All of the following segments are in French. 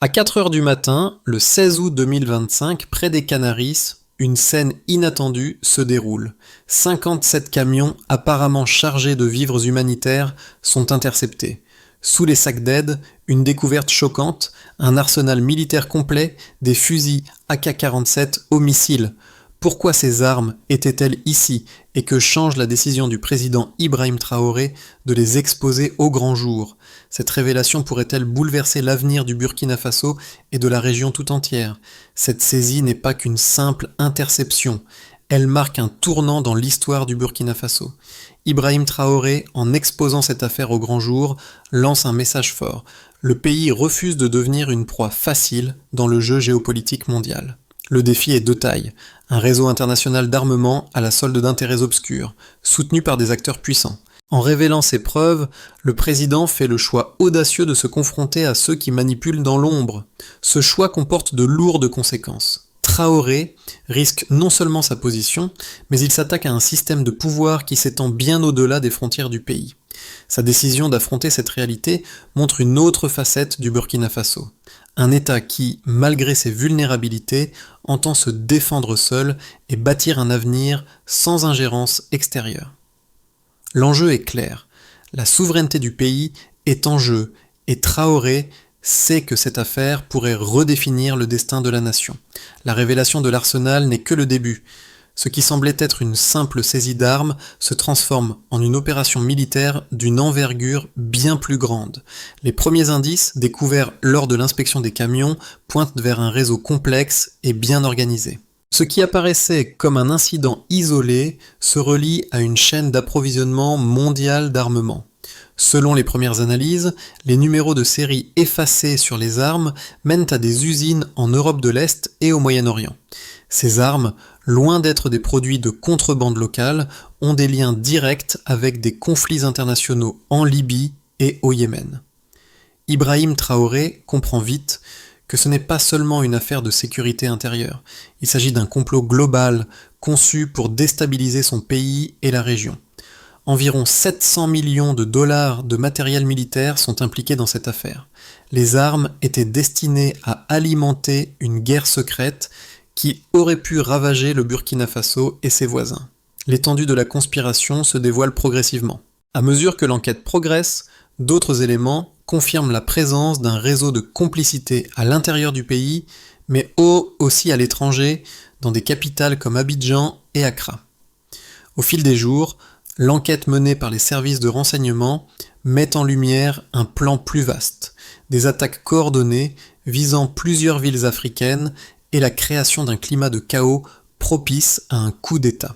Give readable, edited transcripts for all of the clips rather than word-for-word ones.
À 4 heures du matin, le 16 août 2025, près des Canaries, une scène inattendue se déroule. 57 camions apparemment chargés de vivres humanitaires sont interceptés. Sous les sacs d'aide, une découverte choquante, un arsenal militaire complet, des fusils AK-47 au missile. Pourquoi ces armes étaient-elles ici et que change la décision du président Ibrahim Traoré de les exposer au grand jour? Cette révélation pourrait-elle bouleverser l'avenir du Burkina Faso et de la région tout entière? Cette saisie n'est pas qu'une simple interception. Elle marque un tournant dans l'histoire du Burkina Faso. Ibrahim Traoré, en exposant cette affaire au grand jour, lance un message fort. Le pays refuse de devenir une proie facile dans le jeu géopolitique mondial. Le défi est de taille. Un réseau international d'armement à la solde d'intérêts obscurs, soutenu par des acteurs puissants. En révélant ces preuves, le président fait le choix audacieux de se confronter à ceux qui manipulent dans l'ombre. Ce choix comporte de lourdes conséquences. Traoré risque non seulement sa position, mais il s'attaque à un système de pouvoir qui s'étend bien au-delà des frontières du pays. Sa décision d'affronter cette réalité montre une autre facette du Burkina Faso. Un État qui, malgré ses vulnérabilités, entend se défendre seul et bâtir un avenir sans ingérence extérieure. L'enjeu est clair. La souveraineté du pays est en jeu et Traoré sait que cette affaire pourrait redéfinir le destin de la nation. La révélation de l'arsenal n'est que le début. Ce qui semblait être une simple saisie d'armes se transforme en une opération militaire d'une envergure bien plus grande. Les premiers indices, découverts lors de l'inspection des camions, pointent vers un réseau complexe et bien organisé. Ce qui apparaissait comme un incident isolé se relie à une chaîne d'approvisionnement mondiale d'armement. Selon les premières analyses, les numéros de série effacés sur les armes mènent à des usines en Europe de l'Est et au Moyen-Orient. Ces armes, loin d'être des produits de contrebande locale, ont des liens directs avec des conflits internationaux en Libye et au Yémen. Ibrahim Traoré comprend vite que ce n'est pas seulement une affaire de sécurité intérieure, il s'agit d'un complot global conçu pour déstabiliser son pays et la région. Environ 700 millions de dollars de matériel militaire sont impliqués dans cette affaire. Les armes étaient destinées à alimenter une guerre secrète qui aurait pu ravager le Burkina Faso et ses voisins. L'étendue de la conspiration se dévoile progressivement. À mesure que l'enquête progresse, d'autres éléments confirment la présence d'un réseau de complicité à l'intérieur du pays, mais aussi à l'étranger, dans des capitales comme Abidjan et Accra. Au fil des jours, l'enquête menée par les services de renseignement met en lumière un plan plus vaste, des attaques coordonnées visant plusieurs villes africaines et la création d'un climat de chaos propice à un coup d'État.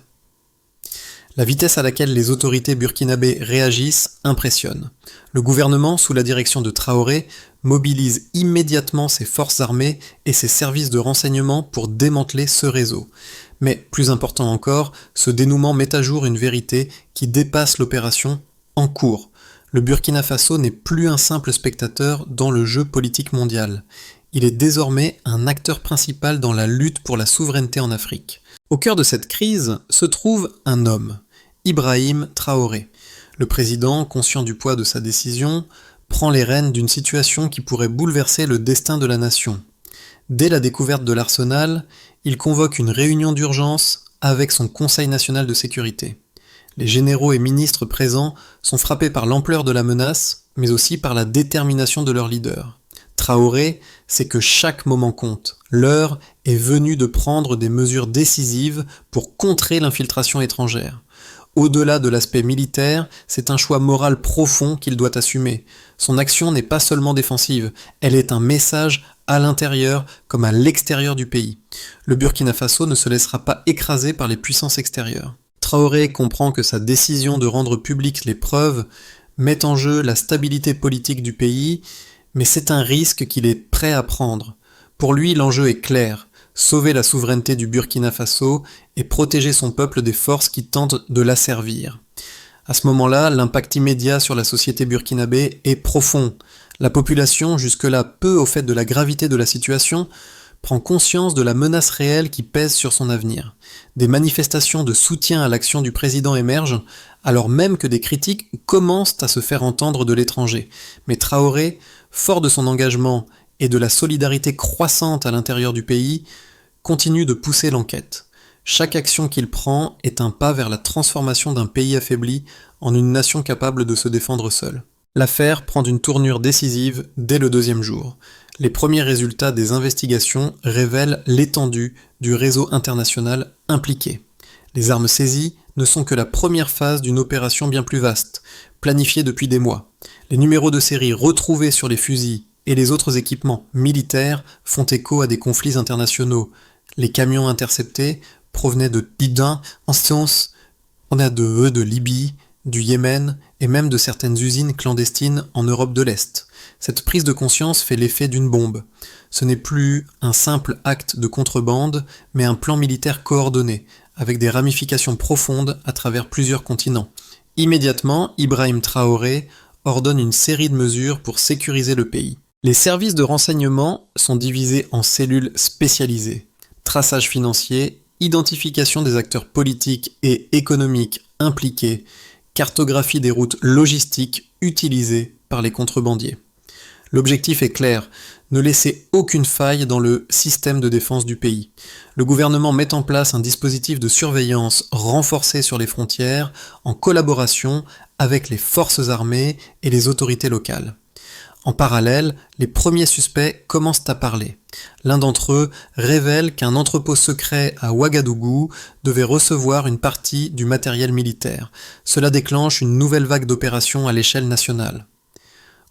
La vitesse à laquelle les autorités burkinabées réagissent impressionne. Le gouvernement, sous la direction de Traoré, mobilise immédiatement ses forces armées et ses services de renseignement pour démanteler ce réseau. Mais, plus important encore, ce dénouement met à jour une vérité qui dépasse l'opération en cours. Le Burkina Faso n'est plus un simple spectateur dans le jeu politique mondial. Il est désormais un acteur principal dans la lutte pour la souveraineté en Afrique. Au cœur de cette crise se trouve un homme, Ibrahim Traoré. Le président, conscient du poids de sa décision, prend les rênes d'une situation qui pourrait bouleverser le destin de la nation. Dès la découverte de l'arsenal, il convoque une réunion d'urgence avec son Conseil national de sécurité. Les généraux et ministres présents sont frappés par l'ampleur de la menace, mais aussi par la détermination de leur leader. Traoré sait que chaque moment compte. L'heure est venue de prendre des mesures décisives pour contrer l'infiltration étrangère. Au-delà de l'aspect militaire, c'est un choix moral profond qu'il doit assumer. Son action n'est pas seulement défensive, elle est un message à l'intérieur comme à l'extérieur du pays. Le Burkina Faso ne se laissera pas écraser par les puissances extérieures. Traoré comprend que sa décision de rendre publiques les preuves met en jeu la stabilité politique du pays, mais c'est un risque qu'il est prêt à prendre. Pour lui, l'enjeu est clair. Sauver la souveraineté du Burkina Faso et protéger son peuple des forces qui tentent de l'asservir. À ce moment-là, l'impact immédiat sur la société burkinabé est profond. La population, jusque-là peu au fait de la gravité de la situation, prend conscience de la menace réelle qui pèse sur son avenir. Des manifestations de soutien à l'action du président émergent, alors même que des critiques commencent à se faire entendre de l'étranger. Mais Traoré, fort de son engagement et de la solidarité croissante à l'intérieur du pays continuent de pousser l'enquête. Chaque action qu'il prend est un pas vers la transformation d'un pays affaibli en une nation capable de se défendre seule. L'affaire prend une tournure décisive dès le deuxième jour. Les premiers résultats des investigations révèlent l'étendue du réseau international impliqué. Les armes saisies ne sont que la première phase d'une opération bien plus vaste, planifiée depuis des mois. Les numéros de série retrouvés sur les fusils et les autres équipements militaires font écho à des conflits internationaux. Les camions interceptés provenaient de Lidun, en sens, on a de Libye, du Yémen et même de certaines usines clandestines en Europe de l'Est. Cette prise de conscience fait l'effet d'une bombe. Ce n'est plus un simple acte de contrebande, mais un plan militaire coordonné, avec des ramifications profondes à travers plusieurs continents. Immédiatement, Ibrahim Traoré ordonne une série de mesures pour sécuriser le pays. Les services de renseignement sont divisés en cellules spécialisées. Traçage financier, identification des acteurs politiques et économiques impliqués, cartographie des routes logistiques utilisées par les contrebandiers. L'objectif est clair, ne laisser aucune faille dans le système de défense du pays. Le gouvernement met en place un dispositif de surveillance renforcé sur les frontières en collaboration avec les forces armées et les autorités locales. En parallèle, les premiers suspects commencent à parler. L'un d'entre eux révèle qu'un entrepôt secret à Ouagadougou devait recevoir une partie du matériel militaire. Cela déclenche une nouvelle vague d'opérations à l'échelle nationale.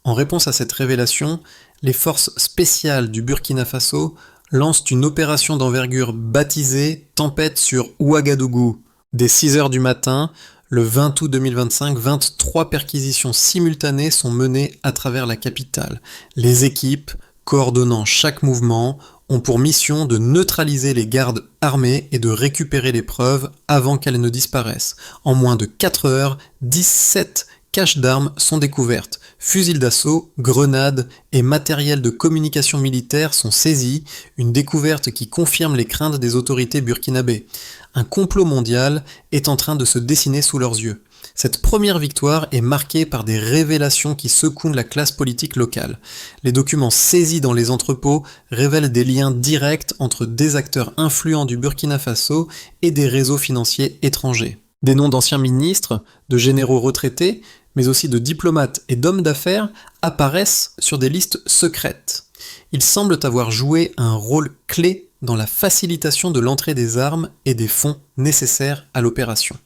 En réponse à cette révélation, les forces spéciales du Burkina Faso lancent une opération d'envergure baptisée Tempête sur Ouagadougou. Dès 6h du matin, le 20 août 2025, 23 perquisitions simultanées sont menées à travers la capitale. Les équipes, coordonnant chaque mouvement, ont pour mission de neutraliser les gardes armés et de récupérer les preuves avant qu'elles ne disparaissent. En moins de 4 heures, 17 caches d'armes sont découvertes. Fusils d'assaut, grenades et matériel de communication militaire sont saisis, une découverte qui confirme les craintes des autorités burkinabées. Un complot mondial est en train de se dessiner sous leurs yeux. Cette première victoire est marquée par des révélations qui secouent la classe politique locale. Les documents saisis dans les entrepôts révèlent des liens directs entre des acteurs influents du Burkina Faso et des réseaux financiers étrangers. Des noms d'anciens ministres, de généraux retraités, mais aussi de diplomates et d'hommes d'affaires apparaissent sur des listes secrètes. Ils semblent avoir joué un rôle clé dans la facilitation de l'entrée des armes et des fonds nécessaires à l'opération.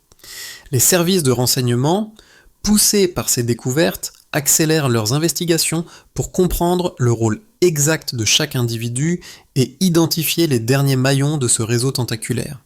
Les services de renseignement, poussés par ces découvertes, accélèrent leurs investigations pour comprendre le rôle exact de chaque individu et identifier les derniers maillons de ce réseau tentaculaire.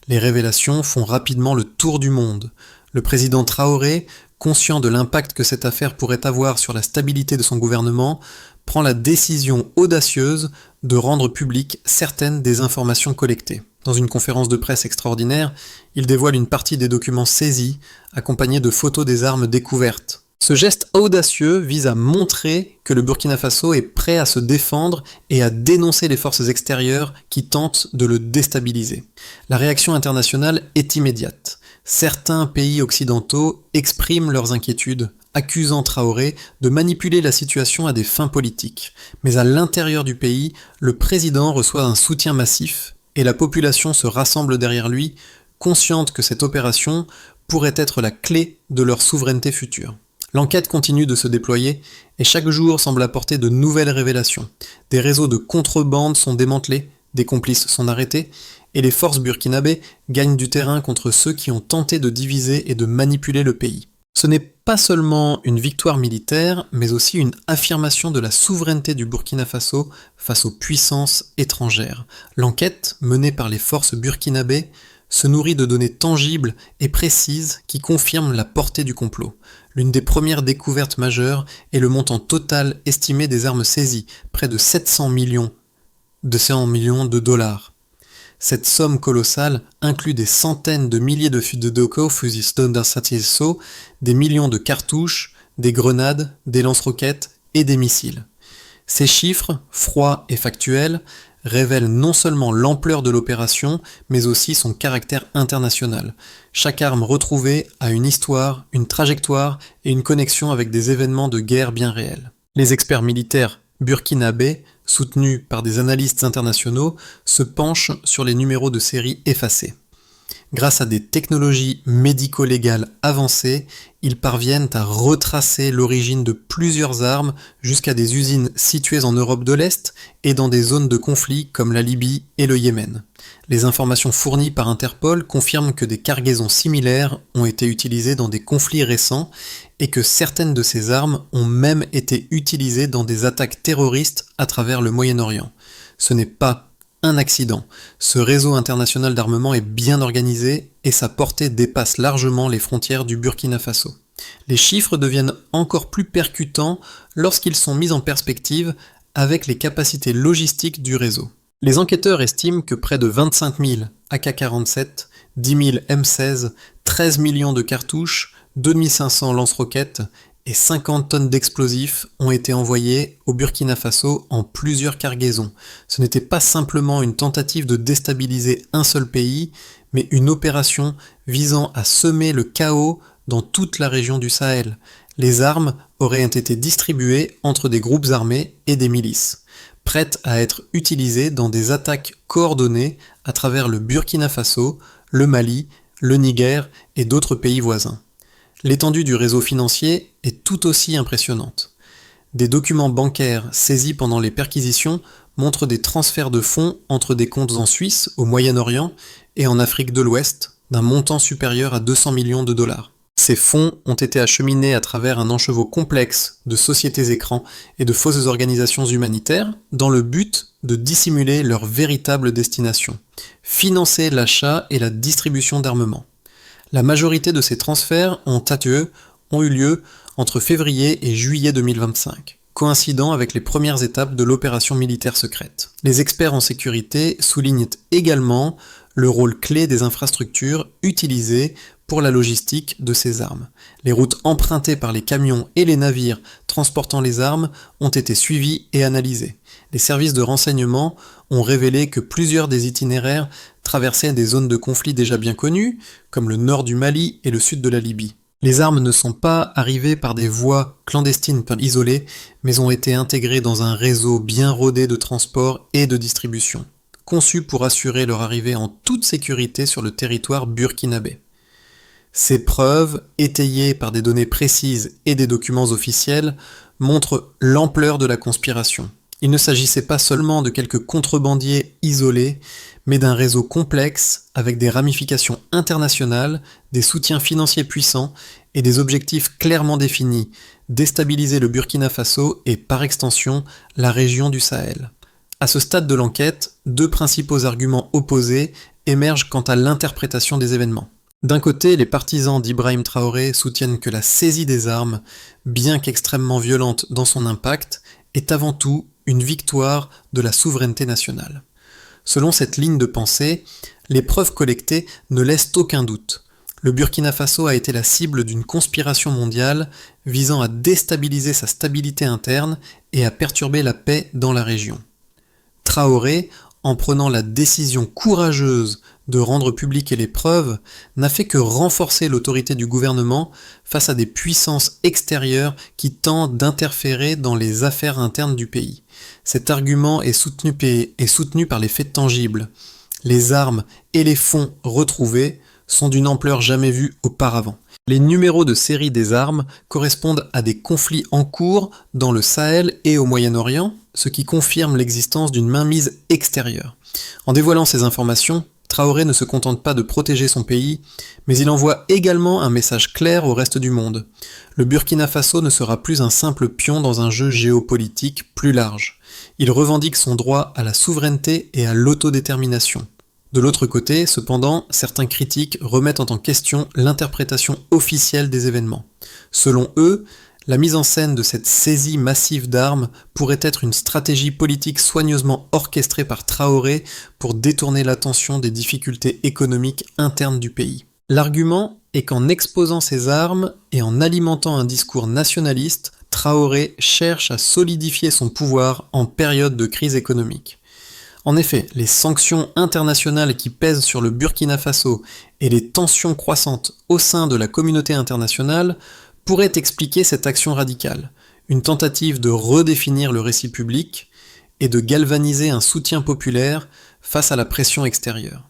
Les révélations font rapidement le tour du monde. Le président Traoré, conscient de l'impact que cette affaire pourrait avoir sur la stabilité de son gouvernement, prend la décision audacieuse de rendre publiques certaines des informations collectées. Dans une conférence de presse extraordinaire, il dévoile une partie des documents saisis, accompagnés de photos des armes découvertes. Ce geste audacieux vise à montrer que le Burkina Faso est prêt à se défendre et à dénoncer les forces extérieures qui tentent de le déstabiliser. La réaction internationale est immédiate. Certains pays occidentaux expriment leurs inquiétudes, accusant Traoré de manipuler la situation à des fins politiques. Mais à l'intérieur du pays, le président reçoit un soutien massif et la population se rassemble derrière lui, consciente que cette opération pourrait être la clé de leur souveraineté future. L'enquête continue de se déployer et chaque jour semble apporter de nouvelles révélations. Des réseaux de contrebande sont démantelés, des complices sont arrêtés et les forces burkinabées gagnent du terrain contre ceux qui ont tenté de diviser et de manipuler le pays. Ce n'est pas seulement une victoire militaire, mais aussi une affirmation de la souveraineté du Burkina Faso face aux puissances étrangères. L'enquête, menée par les forces burkinabées, se nourrit de données tangibles et précises qui confirment la portée du complot. L'une des premières découvertes majeures est le montant total estimé des armes saisies, près de 700 millions de dollars. Cette somme colossale inclut des centaines de milliers de fusils Standard Satisso, des millions de cartouches, des grenades, des lance-roquettes et des missiles. Ces chiffres, froids et factuels, révèlent non seulement l'ampleur de l'opération, mais aussi son caractère international. Chaque arme retrouvée a une histoire, une trajectoire et une connexion avec des événements de guerre bien réels. Les experts militaires burkinabés soutenu par des analystes internationaux, se penche sur les numéros de série effacés. Grâce à des technologies médico-légales avancées, ils parviennent à retracer l'origine de plusieurs armes jusqu'à des usines situées en Europe de l'Est et dans des zones de conflit comme la Libye et le Yémen. Les informations fournies par Interpol confirment que des cargaisons similaires ont été utilisées dans des conflits récents et que certaines de ces armes ont même été utilisées dans des attaques terroristes à travers le Moyen-Orient. Ce n'est pas un accident. Ce réseau international d'armement est bien organisé et sa portée dépasse largement les frontières du Burkina Faso. Les chiffres deviennent encore plus percutants lorsqu'ils sont mis en perspective avec les capacités logistiques du réseau. Les enquêteurs estiment que près de 25 000 AK-47, 10 000 M16, 13 millions de cartouches, 2500 lance-roquettes et 50 tonnes d'explosifs ont été envoyés au Burkina Faso en plusieurs cargaisons. Ce n'était pas simplement une tentative de déstabiliser un seul pays, mais une opération visant à semer le chaos dans toute la région du Sahel. Les armes auraient été distribuées entre des groupes armés et des milices, prêtes à être utilisées dans des attaques coordonnées à travers le Burkina Faso, le Mali, le Niger et d'autres pays voisins. L'étendue du réseau financier est tout aussi impressionnante. Des documents bancaires saisis pendant les perquisitions montrent des transferts de fonds entre des comptes en Suisse, au Moyen-Orient et en Afrique de l'Ouest, d'un montant supérieur à 200 millions de dollars. Ces fonds ont été acheminés à travers un enchevau complexe de sociétés écrans et de fausses organisations humanitaires dans le but de dissimuler leur véritable destination, financer l'achat et la distribution d'armements. La majorité de ces transferts ont eu lieu entre février et juillet 2025, coïncidant avec les premières étapes de l'opération militaire secrète. Les experts en sécurité soulignent également le rôle clé des infrastructures utilisées pour la logistique de ces armes. Les routes empruntées par les camions et les navires transportant les armes ont été suivies et analysées. Les services de renseignement ont révélé que plusieurs des itinéraires traversaient des zones de conflit déjà bien connues, comme le nord du Mali et le sud de la Libye. Les armes ne sont pas arrivées par des voies clandestines isolées, mais ont été intégrées dans un réseau bien rodé de transport et de distribution, conçu pour assurer leur arrivée en toute sécurité sur le territoire burkinabé. Ces preuves, étayées par des données précises et des documents officiels, montrent l'ampleur de la conspiration. Il ne s'agissait pas seulement de quelques contrebandiers isolés, mais d'un réseau complexe avec des ramifications internationales, des soutiens financiers puissants et des objectifs clairement définis, déstabiliser le Burkina Faso et, par extension, la région du Sahel. À ce stade de l'enquête, deux principaux arguments opposés émergent quant à l'interprétation des événements. D'un côté, les partisans d'Ibrahim Traoré soutiennent que la saisie des armes, bien qu'extrêmement violente dans son impact, est avant tout une victoire de la souveraineté nationale. Selon cette ligne de pensée, les preuves collectées ne laissent aucun doute. Le Burkina Faso a été la cible d'une conspiration mondiale visant à déstabiliser sa stabilité interne et à perturber la paix dans la région. Traoré, en prenant la décision courageuse de rendre publiques les preuves, n'a fait que renforcer l'autorité du gouvernement face à des puissances extérieures qui tentent d'interférer dans les affaires internes du pays. Cet argument est soutenu par les faits tangibles. Les armes et les fonds retrouvés sont d'une ampleur jamais vue auparavant. Les numéros de série des armes correspondent à des conflits en cours dans le Sahel et au Moyen-Orient, ce qui confirme l'existence d'une mainmise extérieure. En dévoilant ces informations, Traoré ne se contente pas de protéger son pays, mais il envoie également un message clair au reste du monde. Le Burkina Faso ne sera plus un simple pion dans un jeu géopolitique plus large. Il revendique son droit à la souveraineté et à l'autodétermination. De l'autre côté, cependant, certains critiques remettent en question l'interprétation officielle des événements. Selon eux, la mise en scène de cette saisie massive d'armes pourrait être une stratégie politique soigneusement orchestrée par Traoré pour détourner l'attention des difficultés économiques internes du pays. L'argument est qu'en exposant ces armes et en alimentant un discours nationaliste, Traoré cherche à solidifier son pouvoir en période de crise économique. En effet, les sanctions internationales qui pèsent sur le Burkina Faso et les tensions croissantes au sein de la communauté internationale pourraient expliquer cette action radicale, une tentative de redéfinir le récit public et de galvaniser un soutien populaire face à la pression extérieure.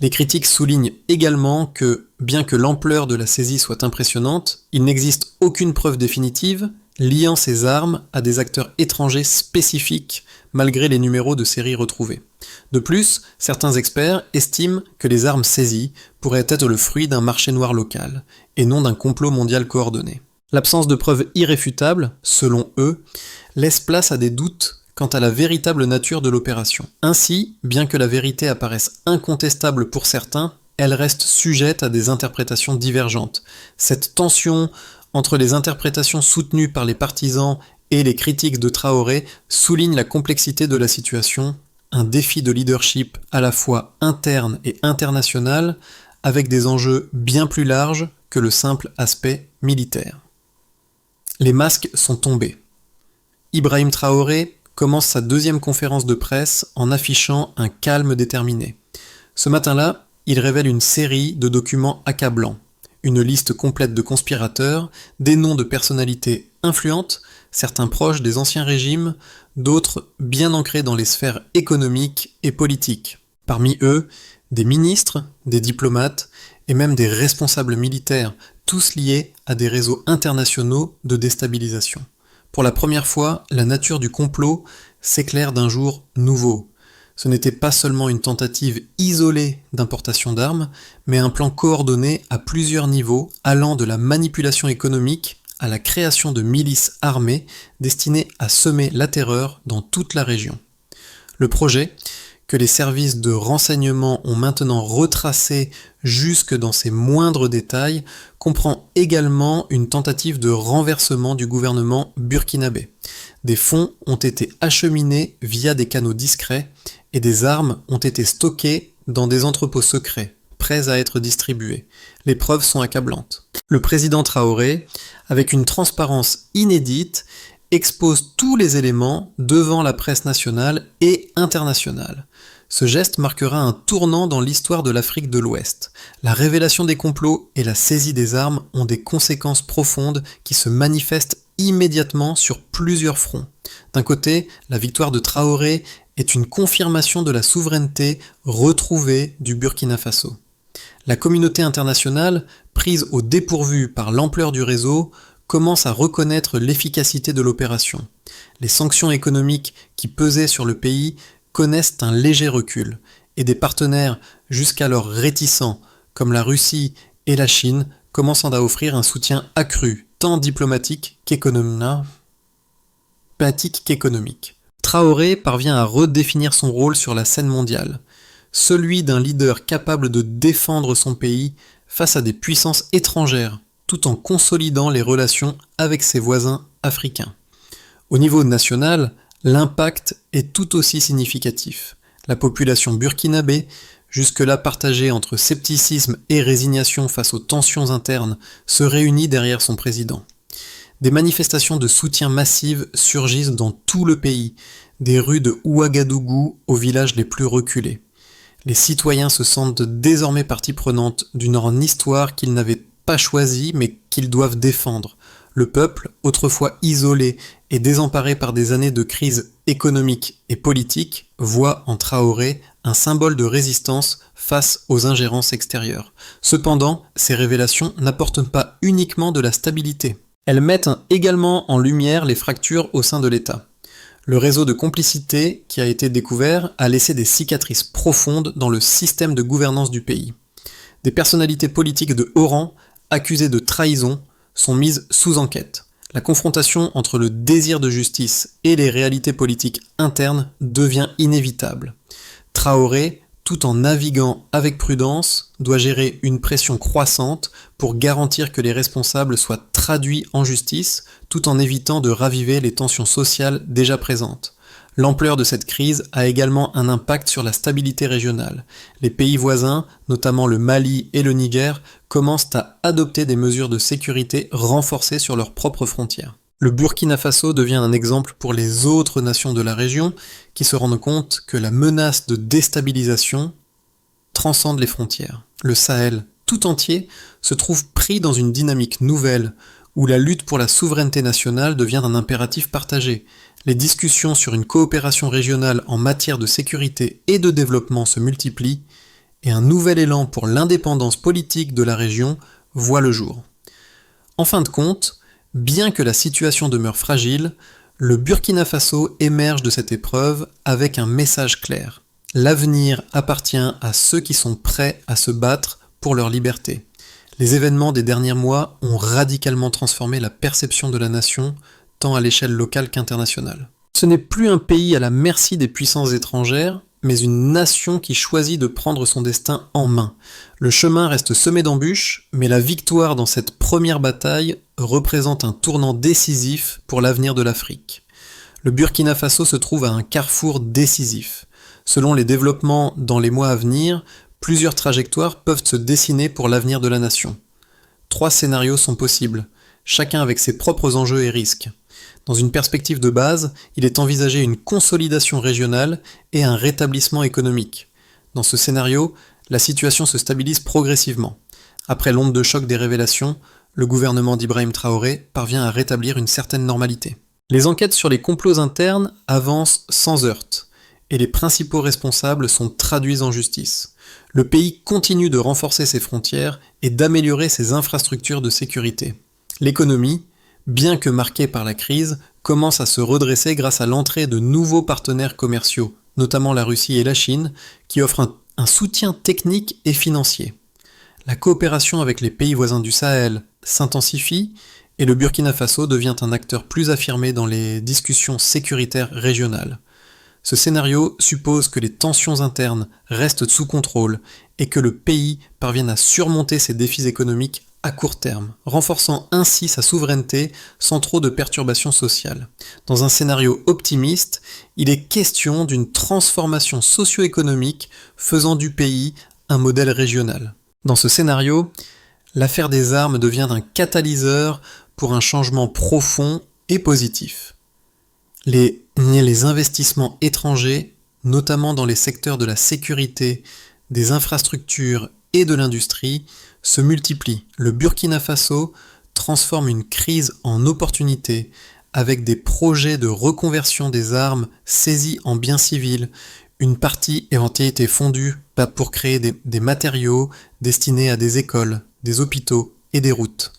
Les critiques soulignent également que, bien que l'ampleur de la saisie soit impressionnante, il n'existe aucune preuve définitive liant ces armes à des acteurs étrangers spécifiques malgré les numéros de série retrouvés. De plus, certains experts estiment que les armes saisies pourraient être le fruit d'un marché noir local, et non d'un complot mondial coordonné. L'absence de preuves irréfutables, selon eux, laisse place à des doutes quant à la véritable nature de l'opération. Ainsi, bien que la vérité apparaisse incontestable pour certains, elle reste sujette à des interprétations divergentes. Cette tension entre les interprétations soutenues par les partisans et les critiques de Traoré souligne la complexité de la situation, un défi de leadership à la fois interne et international, avec des enjeux bien plus larges que le simple aspect militaire. Les masques sont tombés. Ibrahim Traoré commence sa deuxième conférence de presse en affichant un calme déterminé. Ce matin-là, il révèle une série de documents accablants, une liste complète de conspirateurs, des noms de personnalités influentes, certains proches des anciens régimes, d'autres bien ancrés dans les sphères économiques et politiques. Parmi eux, des ministres, des diplomates et même des responsables militaires, tous liés à des réseaux internationaux de déstabilisation. Pour la première fois, la nature du complot s'éclaire d'un jour nouveau. Ce n'était pas seulement une tentative isolée d'importation d'armes, mais un plan coordonné à plusieurs niveaux, allant de la manipulation économique à la création de milices armées destinées à semer la terreur dans toute la région. Le projet, que les services de renseignement ont maintenant retracé jusque dans ses moindres détails, comprend également une tentative de renversement du gouvernement burkinabé. Des fonds ont été acheminés via des canaux discrets et des armes ont été stockées dans des entrepôts secrets, prêts à être distribués. Les preuves sont accablantes. Le président Traoré, avec une transparence inédite, expose tous les éléments devant la presse nationale et internationale. Ce geste marquera un tournant dans l'histoire de l'Afrique de l'Ouest. La révélation des complots et la saisie des armes ont des conséquences profondes qui se manifestent immédiatement sur plusieurs fronts. D'un côté, la victoire de Traoré est une confirmation de la souveraineté retrouvée du Burkina Faso. La communauté internationale, prise au dépourvu par l'ampleur du réseau, commence à reconnaître l'efficacité de l'opération. Les sanctions économiques qui pesaient sur le pays connaissent un léger recul, et des partenaires jusqu'alors réticents, comme la Russie et la Chine, commencent à offrir un soutien accru, tant diplomatique qu'économique. Traoré parvient à redéfinir son rôle sur la scène mondiale, celui d'un leader capable de défendre son pays face à des puissances étrangères, tout en consolidant les relations avec ses voisins africains. Au niveau national, l'impact est tout aussi significatif. La population burkinabé, jusque-là partagée entre scepticisme et résignation face aux tensions internes, se réunit derrière son président. Des manifestations de soutien massives surgissent dans tout le pays, des rues de Ouagadougou aux villages les plus reculés. Les citoyens se sentent désormais partie prenante d'une histoire qu'ils n'avaient pas choisie mais qu'ils doivent défendre. Le peuple, autrefois isolé et désemparé par des années de crise économique et politique, voit en Traoré un symbole de résistance face aux ingérences extérieures. Cependant, ces révélations n'apportent pas uniquement de la stabilité. Elles mettent également en lumière les fractures au sein de l'État. Le réseau de complicité qui a été découvert a laissé des cicatrices profondes dans le système de gouvernance du pays. Des personnalités politiques de haut rang, accusées de trahison, sont mises sous enquête. La confrontation entre le désir de justice et les réalités politiques internes devient inévitable. Traoré, tout en naviguant avec prudence, doit gérer une pression croissante pour garantir que les responsables soient traduits en justice, tout en évitant de raviver les tensions sociales déjà présentes. L'ampleur de cette crise a également un impact sur la stabilité régionale. Les pays voisins, notamment le Mali et le Niger, commencent à adopter des mesures de sécurité renforcées sur leurs propres frontières. Le Burkina Faso devient un exemple pour les autres nations de la région qui se rendent compte que la menace de déstabilisation transcende les frontières. Le Sahel tout entier se trouve pris dans une dynamique nouvelle où la lutte pour la souveraineté nationale devient un impératif partagé. Les discussions sur une coopération régionale en matière de sécurité et de développement se multiplient, et un nouvel élan pour l'indépendance politique de la région voit le jour. En fin de compte, bien que la situation demeure fragile, le Burkina Faso émerge de cette épreuve avec un message clair. L'avenir appartient à ceux qui sont prêts à se battre pour leur liberté. Les événements des derniers mois ont radicalement transformé la perception de la nation, tant à l'échelle locale qu'internationale. Ce n'est plus un pays à la merci des puissances étrangères, mais une nation qui choisit de prendre son destin en main. Le chemin reste semé d'embûches, mais la victoire dans cette première bataille représente un tournant décisif pour l'avenir de l'Afrique. Le Burkina Faso se trouve à un carrefour décisif. Selon les développements dans les mois à venir, plusieurs trajectoires peuvent se dessiner pour l'avenir de la nation. 3 scénarios sont possibles, chacun avec ses propres enjeux et risques. Dans une perspective de base, il est envisagé une consolidation régionale et un rétablissement économique. Dans ce scénario, la situation se stabilise progressivement. Après l'onde de choc des révélations, le gouvernement d'Ibrahim Traoré parvient à rétablir une certaine normalité. Les enquêtes sur les complots internes avancent sans heurts, et les principaux responsables sont traduits en justice. Le pays continue de renforcer ses frontières et d'améliorer ses infrastructures de sécurité. L'économie, bien que marquée par la crise, commence à se redresser grâce à l'entrée de nouveaux partenaires commerciaux, notamment la Russie et la Chine, qui offrent un soutien technique et financier. La coopération avec les pays voisins du Sahel s'intensifie et le Burkina Faso devient un acteur plus affirmé dans les discussions sécuritaires régionales. Ce scénario suppose que les tensions internes restent sous contrôle et que le pays parvienne à surmonter ses défis économiques à court terme, renforçant ainsi sa souveraineté sans trop de perturbations sociales. Dans un scénario optimiste, il est question d'une transformation socio-économique faisant du pays un modèle régional. Dans ce scénario, l'affaire des armes devient un catalyseur pour un changement profond et positif. Les investissements étrangers, notamment dans les secteurs de la sécurité, des infrastructures et de l'industrie, se multiplient. Le Burkina Faso transforme une crise en opportunité avec des projets de reconversion des armes saisis en biens civils. Une partie ayant été fondue pour créer des matériaux destinés à des écoles, des hôpitaux et des routes.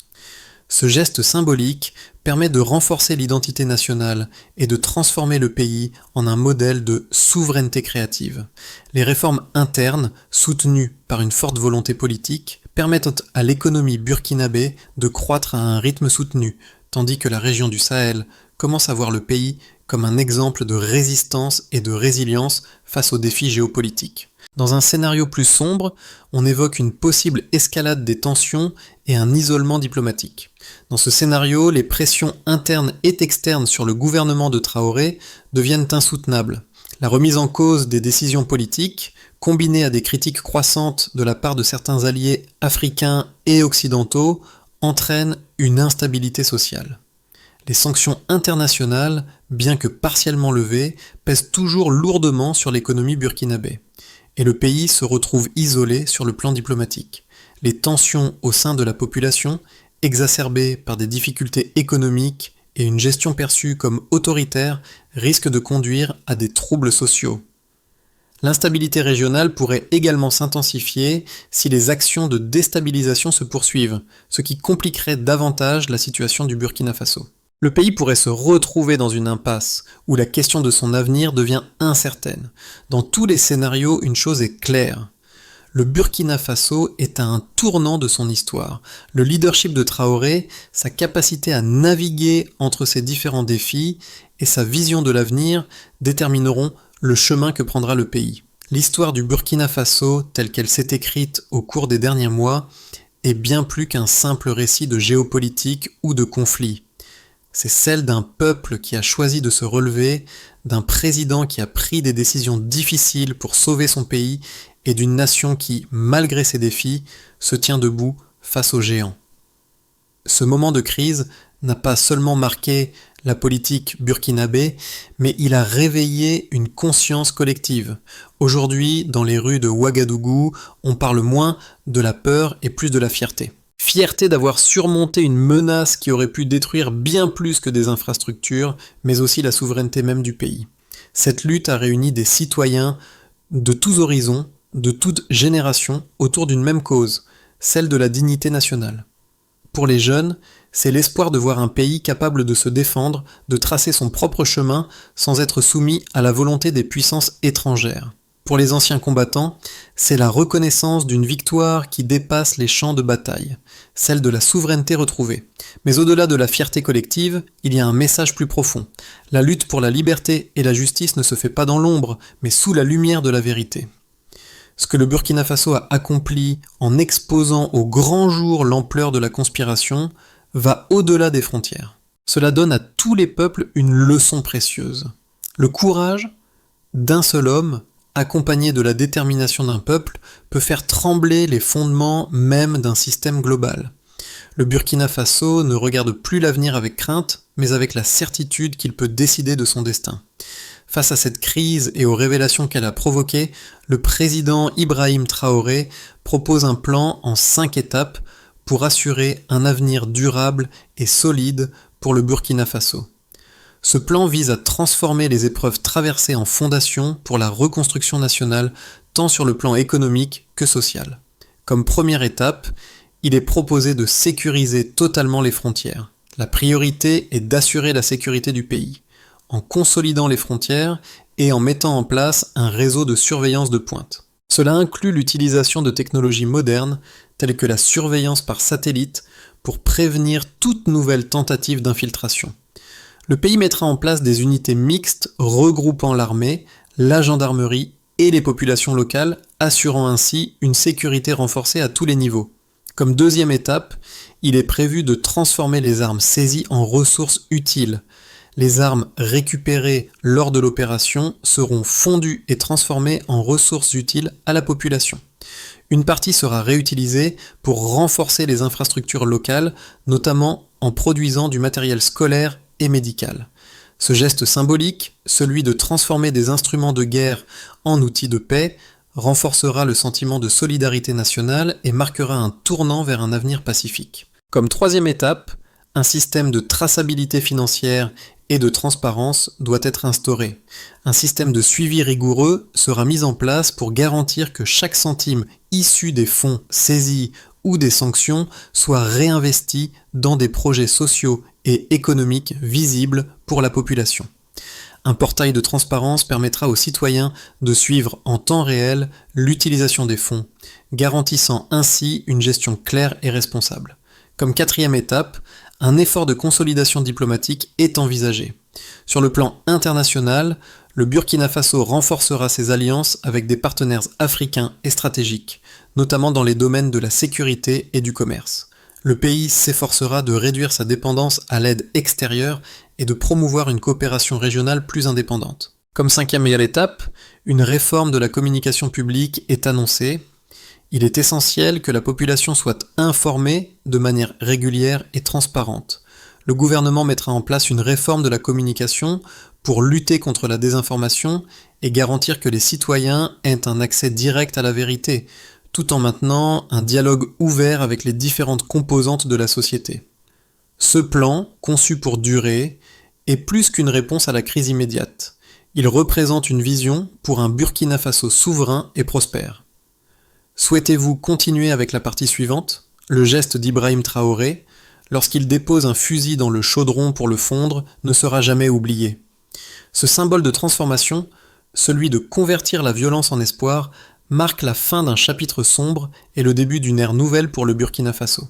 Ce geste symbolique permet de renforcer l'identité nationale et de transformer le pays en un modèle de souveraineté créative. Les réformes internes, soutenues par une forte volonté politique, permettent à l'économie burkinabé de croître à un rythme soutenu, tandis que la région du Sahel commence à voir le pays comme un exemple de résistance et de résilience face aux défis géopolitiques. Dans un scénario plus sombre, on évoque une possible escalade des tensions et un isolement diplomatique. Dans ce scénario, les pressions internes et externes sur le gouvernement de Traoré deviennent insoutenables. La remise en cause des décisions politiques, combinée à des critiques croissantes de la part de certains alliés africains et occidentaux, entraîne une instabilité sociale. Les sanctions internationales, bien que partiellement levées, pèsent toujours lourdement sur l'économie burkinabé. Et le pays se retrouve isolé sur le plan diplomatique. Les tensions au sein de la population, exacerbées par des difficultés économiques et une gestion perçue comme autoritaire, risquent de conduire à des troubles sociaux. L'instabilité régionale pourrait également s'intensifier si les actions de déstabilisation se poursuivent, ce qui compliquerait davantage la situation du Burkina Faso. Le pays pourrait se retrouver dans une impasse, où la question de son avenir devient incertaine. Dans tous les scénarios, une chose est claire. Le Burkina Faso est à un tournant de son histoire. Le leadership de Traoré, sa capacité à naviguer entre ces différents défis et sa vision de l'avenir détermineront le chemin que prendra le pays. L'histoire du Burkina Faso, telle qu'elle s'est écrite au cours des derniers mois, est bien plus qu'un simple récit de géopolitique ou de conflit. C'est celle d'un peuple qui a choisi de se relever, d'un président qui a pris des décisions difficiles pour sauver son pays et d'une nation qui, malgré ses défis, se tient debout face aux géants. Ce moment de crise n'a pas seulement marqué la politique burkinabé, mais il a réveillé une conscience collective. Aujourd'hui, dans les rues de Ouagadougou, on parle moins de la peur et plus de la fierté. Fierté d'avoir surmonté une menace qui aurait pu détruire bien plus que des infrastructures, mais aussi la souveraineté même du pays. Cette lutte a réuni des citoyens de tous horizons, de toutes générations, autour d'une même cause, celle de la dignité nationale. Pour les jeunes, c'est l'espoir de voir un pays capable de se défendre, de tracer son propre chemin sans être soumis à la volonté des puissances étrangères. Pour les anciens combattants, c'est la reconnaissance d'une victoire qui dépasse les champs de bataille, celle de la souveraineté retrouvée. Mais au-delà de la fierté collective, il y a un message plus profond. La lutte pour la liberté et la justice ne se fait pas dans l'ombre, mais sous la lumière de la vérité. Ce que le Burkina Faso a accompli en exposant au grand jour l'ampleur de la conspiration va au-delà des frontières. Cela donne à tous les peuples une leçon précieuse. Le courage d'un seul homme, accompagné de la détermination d'un peuple, peut faire trembler les fondements même d'un système global. Le Burkina Faso ne regarde plus l'avenir avec crainte, mais avec la certitude qu'il peut décider de son destin. Face à cette crise et aux révélations qu'elle a provoquées, le président Ibrahim Traoré propose un plan en 5 étapes pour assurer un avenir durable et solide pour le Burkina Faso. Ce plan vise à transformer les épreuves traversées en fondation pour la reconstruction nationale, tant sur le plan économique que social. Comme première étape, il est proposé de sécuriser totalement les frontières. La priorité est d'assurer la sécurité du pays, en consolidant les frontières et en mettant en place un réseau de surveillance de pointe. Cela inclut l'utilisation de technologies modernes telles que la surveillance par satellite pour prévenir toute nouvelle tentative d'infiltration. Le pays mettra en place des unités mixtes regroupant l'armée, la gendarmerie et les populations locales, assurant ainsi une sécurité renforcée à tous les niveaux. Comme deuxième étape, il est prévu de transformer les armes saisies en ressources utiles. Les armes récupérées lors de l'opération seront fondues et transformées en ressources utiles à la population. Une partie sera réutilisée pour renforcer les infrastructures locales, notamment en produisant du matériel scolaire et médical. Ce geste symbolique, celui de transformer des instruments de guerre en outils de paix, renforcera le sentiment de solidarité nationale et marquera un tournant vers un avenir pacifique. Comme troisième étape, un système de traçabilité financière et de transparence doit être instauré. Un système de suivi rigoureux sera mis en place pour garantir que chaque centime issu des fonds saisis ou des sanctions soit réinvesti dans des projets sociaux et économiques visibles pour la population. Un portail de transparence permettra aux citoyens de suivre en temps réel l'utilisation des fonds, garantissant ainsi une gestion claire et responsable. Comme quatrième étape, un effort de consolidation diplomatique est envisagé. Sur le plan international, le Burkina Faso renforcera ses alliances avec des partenaires africains et stratégiques, notamment dans les domaines de la sécurité et du commerce. Le pays s'efforcera de réduire sa dépendance à l'aide extérieure et de promouvoir une coopération régionale plus indépendante. Comme cinquième étape, une réforme de la communication publique est annoncée. Il est essentiel que la population soit informée de manière régulière et transparente. Le gouvernement mettra en place une réforme de la communication pour lutter contre la désinformation et garantir que les citoyens aient un accès direct à la vérité, tout en maintenant un dialogue ouvert avec les différentes composantes de la société. Ce plan, conçu pour durer, est plus qu'une réponse à la crise immédiate. Il représente une vision pour un Burkina Faso souverain et prospère. Souhaitez-vous continuer avec la partie suivante, le geste d'Ibrahim Traoré, lorsqu'il dépose un fusil dans le chaudron pour le fondre, ne sera jamais oublié. Ce symbole de transformation, celui de convertir la violence en espoir, marque la fin d'un chapitre sombre et le début d'une ère nouvelle pour le Burkina Faso.